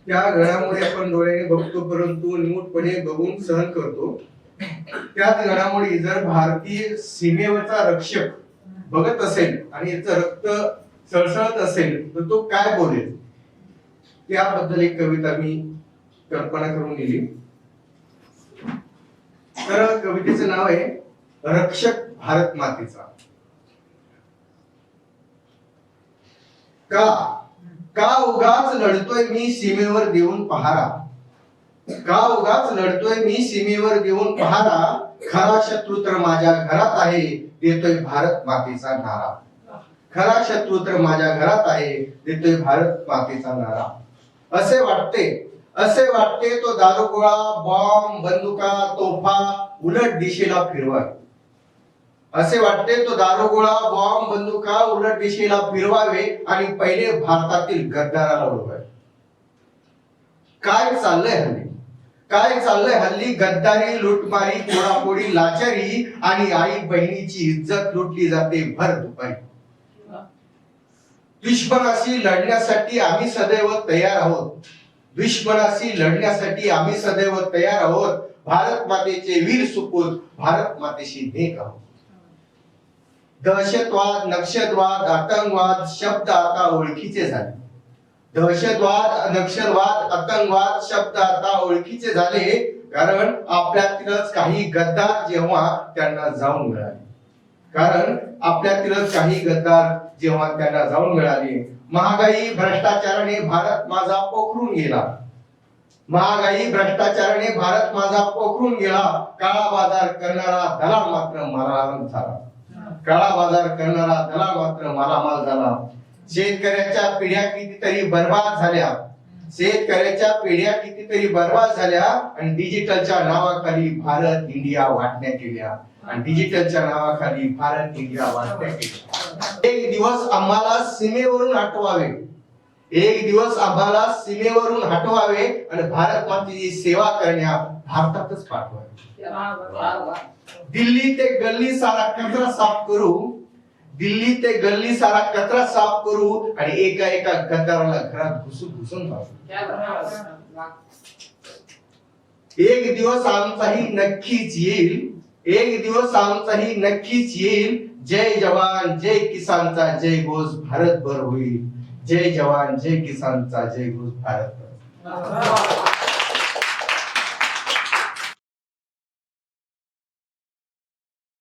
त्या घडामोडी आपण डोळ्याने बघतो, परंतु निमूटपणे बघून सहन करतो. त्याच घडामोडी जर भारतीय सीमेवरचा रक्षक बघत असेल आणि याचं रक्त सळसळत असेल तर तो काय बोलेल, त्याबद्दल एक कविता मी कल्पना करून दिली. तर कवितेचं नाव आहे रक्षक भारत मातेचा. का उगाच लढतोय मी सीमेवर देऊन पहारा, का उगाच लढतोय मी सीमेवर देऊन पहारा, खरा शत्रू तर माझ्या घरात आहे देतोय भारत मातेचा नारा, खरा शत्रू तर माझ्या घरात आहे देतोय भारत मातेचा नारा. असे वाटते तो दारुगोळा बॉम्ब बंदुका तोफा उलट दिशेला फिरवावे, असे वाटते तो दारुगोळा बॉम्ब बंदुका उलट दिशेला फिरवावे आणि पहिले भारतातील गद्दाराला उडवावे. काय चाललंय हल्ली गद्दारी लुटमारी तोडाफोडी लाचारी आणि आई बहिणीची इज्जत लुटली जाते भर दुपारी. दुश्मनाशी लढण्यासाठी आम्ही सदैव तयार आहोत, दुश्मनाशी लढण्यासाठी आम्ही सदैव तयार आहोत, भारत मातेचे वीर सुपूत भारत मातेशी नेक आहोत. दहशतवाद नक्षलवाद आतंकवाद शब्द आता ओळखीचे झाले, दहशतवाद नक्षलवाद आतंकवाद शब्द आता ओळखीचे झाले, कारण आपल्यातीलच काही गद्दार जेव्हा त्यांना जाऊन मिळाले, कारण आपल्यातीलच काही गद्दार जेव्हा त्यांना जाऊन मिळाले. महागाई भ्रष्टाचाराने भारत माझा पोखरून गेला, महागाई भ्रष्टाचाराने भारत माझा पोखरून गेला, काळा बाजार करणारा दलाल मात्र मालामाल झाला, काळा बाजार करणारा दलाल मात्र मालामाल झाला. शेतकऱ्याच्या पिढ्या कितीतरी बर्बाद झाल्या, शेतकऱ्याच्या पिढ्या कितीतरी बर्बाद झाल्या आणि डिजिटलच्या नावाखाली भारत इंडिया वाटण्यात गेल्या, आणि डिजिटलच्या नावाखाली भारत इंडिया वाटण्यात गेल्या. एक दिवस आम्हाला सीमेवरून हटवावे, एक दिवस आम्हाला सीमेवरून हटवावे आणि भारत मातेची सेवा करण्या भारतातच पाठवावे. दिल्ली ते गल्ली सारा कचरा साफ करू, दिल्ली ते गल्ली सारा कचरा साफ करू आणि एका एका गद्दाराला घरात घुसून टाकू. एक दिवस आमचाही नक्कीच येईल, एक दिवस आमचाही नक्कीच येईल. जय जवान जय किसानचा जय घोष भारतभर होईल, जय जवान जय किसानचा जय घोष भारतभर.